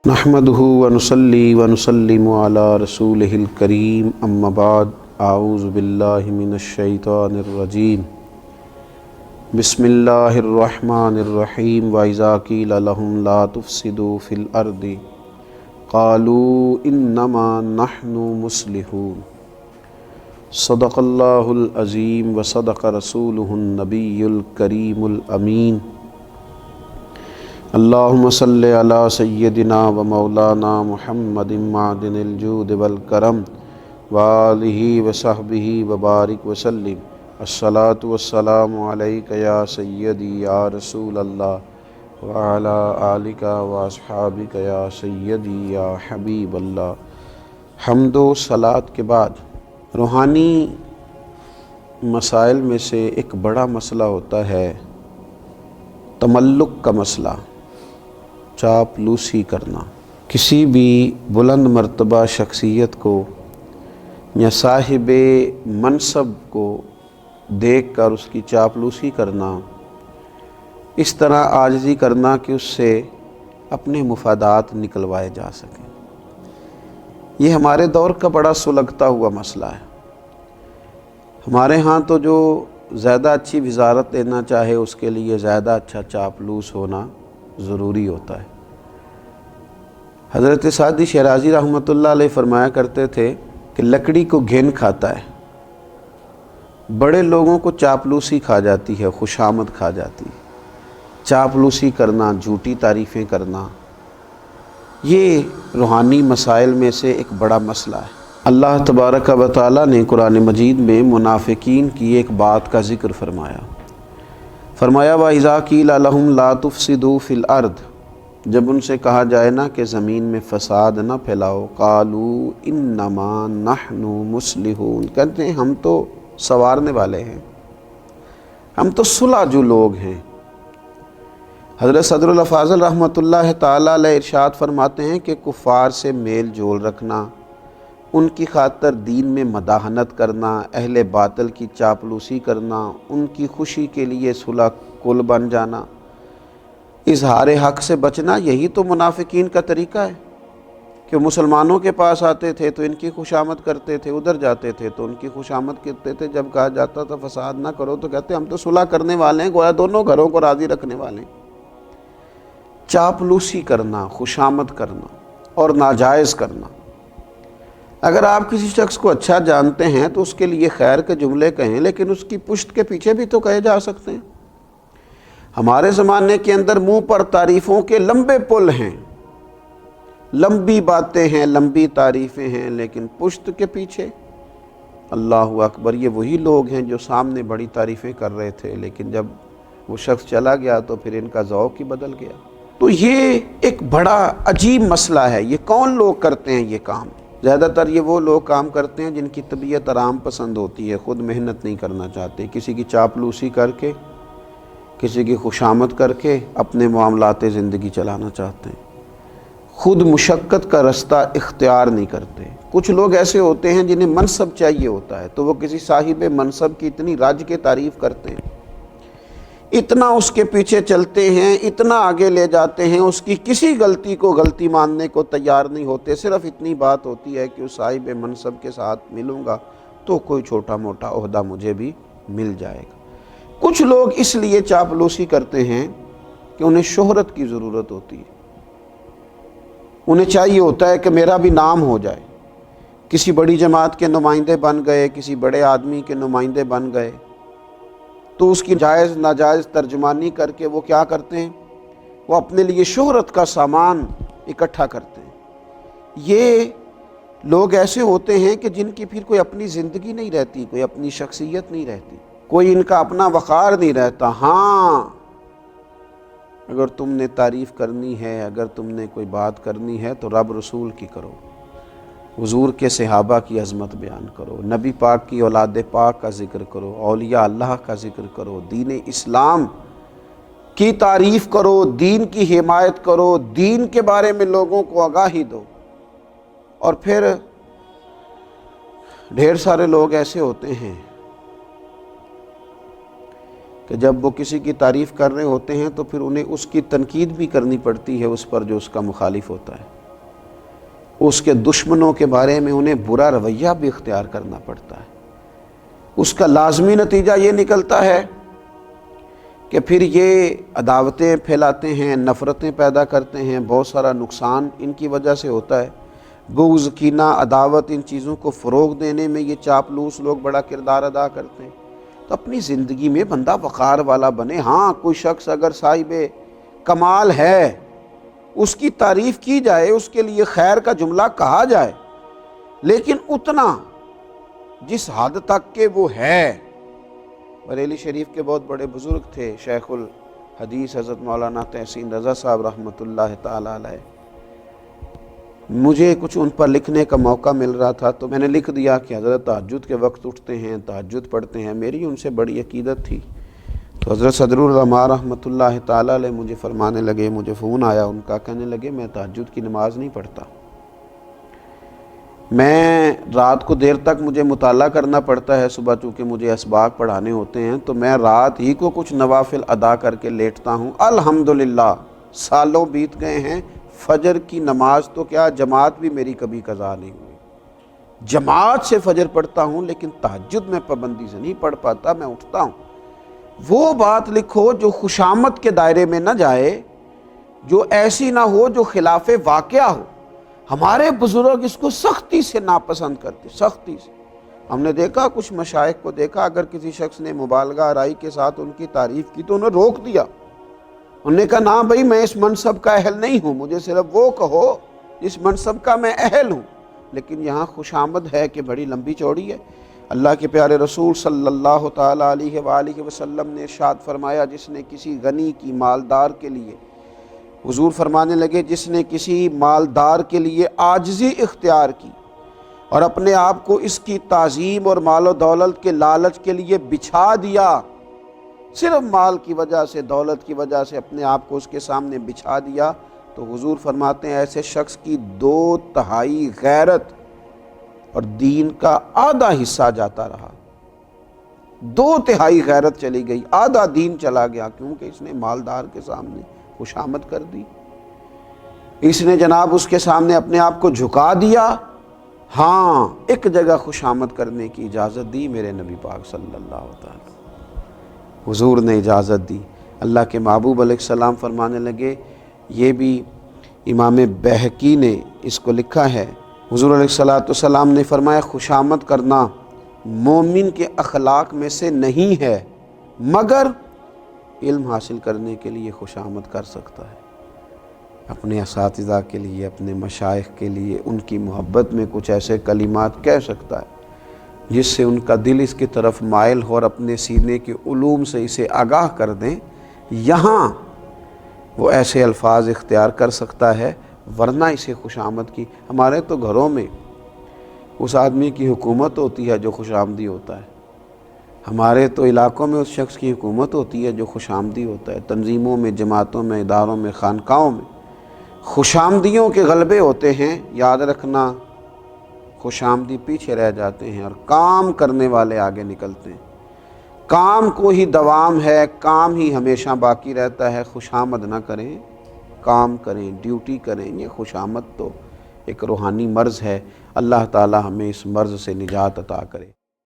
نحمدہ ونصلی ونسلم علی رسولہ الکریم اما بعد اعوذ باللہ من الشیطان الرجیم بسم اللہ الرحمن الرحیم وَإِذَا قِيلَ لَهُمْ لَا تُفْسِدُوا فِي الْأَرْضِ قَالُوا إِنَّمَا نَحْنُ مُصْلِحُونَ صدق اللہ العظیم وصدق رسولہ النبی الکریم الامین اللہم صلی علی سیدنا و مولانا محمد معدن الجود والکرم وآلہ وصحبہ وبارک وسلم الصلاۃ والسلام علیک یا سیدی یا رسول اللہ وعلی آلک واصحابک یا سیدی یا حبیب اللہ۔ حمد و صلاۃ کے بعد روحانی مسائل میں سے ایک بڑا مسئلہ ہوتا ہے تملق کا مسئلہ، چاپلوسی کرنا۔ کسی بھی بلند مرتبہ شخصیت کو یا صاحب منصب کو دیکھ کر اس کی چاپلوسی کرنا، اس طرح عاجزی کرنا کہ اس سے اپنے مفادات نکلوائے جا سکیں، یہ ہمارے دور کا بڑا سلگتا ہوا مسئلہ ہے۔ ہمارے ہاں تو جو زیادہ اچھی وزارت لینا چاہے اس کے لیے زیادہ اچھا چاپلوس ہونا ضروری ہوتا ہے۔ حضرت سعدی شیرازی رحمۃ اللہ علیہ فرمایا کرتے تھے کہ لکڑی کو گھن کھاتا ہے، بڑے لوگوں کو چاپلوسی کھا جاتی ہے، خوشامد کھا جاتی ہے۔ چاپلوسی کرنا، جھوٹی تعریفیں کرنا، یہ روحانی مسائل میں سے ایک بڑا مسئلہ ہے۔ اللہ تبارک و تعالیٰ نے قرآن مجید میں منافقین کی ایک بات کا ذکر فرمایا۔ وَإِذَا قِيلَ لَهُمْ لَا تُفْسِدُوا فِي الْأَرْضِ، جب ان سے کہا جائے نا کہ زمین میں فساد نہ پھیلاؤ، قَالُوا إِنَّمَا نَحْنُ مُصْلِحُونَ، کہتے ہیں ہم تو سنوارنے والے ہیں، ہم تو صلح جو لوگ ہیں۔ حضرت صدر الافاضل رحمۃ اللہ تعالیٰ علیہ ارشاد فرماتے ہیں کہ کفار سے میل جول رکھنا، ان کی خاطر دین میں مداحنت کرنا، اہل باطل کی چاپلوسی کرنا، ان کی خوشی کے لیے صلح کل بن جانا، اظہار حق سے بچنا، یہی تو منافقین کا طریقہ ہے کہ مسلمانوں کے پاس آتے تھے تو ان کی خوشامد کرتے تھے، ادھر جاتے تھے تو ان کی خوشامد کرتے تھے، جب کہا جاتا تھا فساد نہ کرو تو کہتے ہم تو صلح کرنے والے ہیں، گویا دونوں گھروں کو راضی رکھنے والے ہیں۔ چاپلوسی کرنا، خوشامد کرنا اور ناجائز کرنا۔ اگر آپ کسی شخص کو اچھا جانتے ہیں تو اس کے لیے خیر کے جملے کہیں، لیکن اس کی پشت کے پیچھے بھی تو کہے جا سکتے ہیں۔ ہمارے زمانے کے اندر منہ پر تعریفوں کے لمبے پل ہیں، لمبی باتیں ہیں، لمبی تعریفیں ہیں، لیکن پشت کے پیچھے اللہ اکبر، یہ وہی لوگ ہیں جو سامنے بڑی تعریفیں کر رہے تھے، لیکن جب وہ شخص چلا گیا تو پھر ان کا ذوق ہی بدل گیا۔ تو یہ ایک بڑا عجیب مسئلہ ہے۔ یہ کون لوگ کرتے ہیں یہ کام؟ زیادہ تر یہ وہ لوگ کام کرتے ہیں جن کی طبیعت آرام پسند ہوتی ہے، خود محنت نہیں کرنا چاہتے، کسی کی چاپلوسی کر کے، کسی کی خوشامد کر کے اپنے معاملات زندگی چلانا چاہتے ہیں، خود مشقت کا رستہ اختیار نہیں کرتے۔ کچھ لوگ ایسے ہوتے ہیں جنہیں منصب چاہیے ہوتا ہے تو وہ کسی صاحب منصب کی اتنی رج کے تعریف کرتے ہیں، اتنا اس کے پیچھے چلتے ہیں، اتنا آگے لے جاتے ہیں، اس کی کسی غلطی کو غلطی ماننے کو تیار نہیں ہوتے۔ صرف اتنی بات ہوتی ہے کہ اس صاحب منصب کے ساتھ ملوں گا تو کوئی چھوٹا موٹا عہدہ مجھے بھی مل جائے گا۔ کچھ لوگ اس لیے چاپلوسی کرتے ہیں کہ انہیں شہرت کی ضرورت ہوتی ہے، انہیں چاہیے ہوتا ہے کہ میرا بھی نام ہو جائے، کسی بڑی جماعت کے نمائندے بن گئے، کسی بڑے آدمی کے نمائندے بن گئے تو اس کی جائز ناجائز ترجمانی کر کے وہ کیا کرتے ہیں، وہ اپنے لیے شہرت کا سامان اکٹھا کرتے ہیں۔ یہ لوگ ایسے ہوتے ہیں کہ جن کی پھر کوئی اپنی زندگی نہیں رہتی، کوئی اپنی شخصیت نہیں رہتی، کوئی ان کا اپنا وقار نہیں رہتا۔ ہاں، اگر تم نے تعریف کرنی ہے، اگر تم نے کوئی بات کرنی ہے تو رب رسول کی کرو، حضور کے صحابہ کی عظمت بیان کرو، نبی پاک کی اولاد پاک کا ذکر کرو، اولیاء اللہ کا ذکر کرو، دین اسلام کی تعریف کرو، دین کی حمایت کرو، دین کے بارے میں لوگوں کو آگاہی دو۔ اور پھر ڈھیر سارے لوگ ایسے ہوتے ہیں کہ جب وہ کسی کی تعریف کر رہے ہوتے ہیں تو پھر انہیں اس کی تنقید بھی کرنی پڑتی ہے اس پر جو اس کا مخالف ہوتا ہے۔ اس کے دشمنوں کے بارے میں انہیں برا رویہ بھی اختیار کرنا پڑتا ہے۔ اس کا لازمی نتیجہ یہ نکلتا ہے کہ پھر یہ عداوتیں پھیلاتے ہیں، نفرتیں پیدا کرتے ہیں، بہت سارا نقصان ان کی وجہ سے ہوتا ہے۔ بغض، کینہ، عداوت، ان چیزوں کو فروغ دینے میں یہ چاپلوس لوگ بڑا کردار ادا کرتے ہیں۔ تو اپنی زندگی میں بندہ وقار والا بنے۔ ہاں، کوئی شخص اگر صاحب کمال ہے، اس کی تعریف کی جائے، اس کے لیے خیر کا جملہ کہا جائے، لیکن اتنا جس حد تک کہ وہ ہے۔ بریلی شریف کے بہت بڑے بزرگ تھے، شیخ الحدیث حضرت مولانا تحسین رضا صاحب رحمۃ اللہ تعالی علیہ۔ مجھے کچھ ان پر لکھنے کا موقع مل رہا تھا تو میں نے لکھ دیا کہ حضرت تہجد کے وقت اٹھتے ہیں، تہجد پڑھتے ہیں۔ میری ان سے بڑی عقیدت تھی۔ تو حضرت صدر العلماء رحمۃ اللہ تعالی علیہ مجھے فرمانے لگے، مجھے فون آیا ان کا، کہنے لگے میں تہجد کی نماز نہیں پڑھتا، میں رات کو دیر تک مجھے مطالعہ کرنا پڑتا ہے، صبح چونکہ مجھے اسباق پڑھانے ہوتے ہیں تو میں رات ہی کو کچھ نوافل ادا کر کے لیٹتا ہوں۔ الحمدللہ سالوں بیت گئے ہیں، فجر کی نماز تو کیا جماعت بھی میری کبھی قضا نہیں ہوئی۔ جماعت سے فجر پڑھتا ہوں لیکن تہجد میں پابندی سے نہیں پڑھ پاتا، میں اٹھتا ہوں۔ وہ بات لکھو جو خوشامد کے دائرے میں نہ جائے، جو ایسی نہ ہو جو خلاف واقعہ ہو۔ ہمارے بزرگ اس کو سختی سے ناپسند کرتے، سختی سے۔ ہم نے دیکھا کچھ مشائخ کو دیکھا، اگر کسی شخص نے مبالغہ آرائی کے ساتھ ان کی تعریف کی تو انہیں روک دیا۔ انہوں نے کہا نا بھائی، میں اس منصب کا اہل نہیں ہوں، مجھے صرف وہ کہو جس منصب کا میں اہل ہوں۔ لیکن یہاں خوشامد ہے کہ بڑی لمبی چوڑی ہے۔ اللہ کے پیارے رسول صلی اللہ تعالی علیہ وآلہ وسلم نے ارشاد فرمایا، جس نے کسی غنی کی، مالدار کے لیے، حضور فرمانے لگے جس نے کسی مالدار کے لیے عاجزی اختیار کی اور اپنے آپ کو اس کی تعظیم اور مال و دولت کے لالچ کے لیے بچھا دیا، صرف مال کی وجہ سے، دولت کی وجہ سے اپنے آپ کو اس کے سامنے بچھا دیا، تو حضور فرماتے ہیں ایسے شخص کی 2/3 غیرت اور دین کا آدھا حصہ جاتا رہا۔ 2/3 غیرت چلی گئی، آدھا دین چلا گیا، کیونکہ اس نے مالدار کے سامنے خوشامد کر دی، اس نے جناب اس کے سامنے اپنے آپ کو جھکا دیا۔ ہاں، ایک جگہ خوشامد کرنے کی اجازت دی میرے نبی پاک صلی اللہ تعالی، حضور نے اجازت دی۔ اللہ کے محبوب علیہ السلام فرمانے لگے، یہ بھی امام بہقی نے اس کو لکھا ہے، حضور علیہ السلام نے فرمایا خوشامد کرنا مومن کے اخلاق میں سے نہیں ہے، مگر علم حاصل کرنے کے لیے خوشامد کر سکتا ہے، اپنے اساتذہ کے لیے، اپنے مشائخ کے لیے، ان کی محبت میں کچھ ایسے کلمات کہہ سکتا ہے جس سے ان کا دل اس کی طرف مائل ہو اور اپنے سینے کے علوم سے اسے آگاہ کر دیں۔ یہاں وہ ایسے الفاظ اختیار کر سکتا ہے، ورنہ اسے خوشامد کی، ہمارے تو گھروں میں اس آدمی کی حکومت ہوتی ہے جو خوش آمدی ہوتا ہے، ہمارے تو علاقوں میں اس شخص کی حکومت ہوتی ہے جو خوش آمدی ہوتا ہے، تنظیموں میں، جماعتوں میں، اداروں میں، خانقاہوں میں خوش آمدیوں کے غلبے ہوتے ہیں۔ یاد رکھنا، خوش آمدی پیچھے رہ جاتے ہیں اور کام کرنے والے آگے نکلتے ہیں۔ کام کو ہی دوام ہے، کام ہی ہمیشہ باقی رہتا ہے۔ خوش آمد نہ کریں، کام کریں، ڈیوٹی کریں۔ یہ خوش آمد تو ایک روحانی مرض ہے، اللہ تعالی ہمیں اس مرض سے نجات عطا کرے۔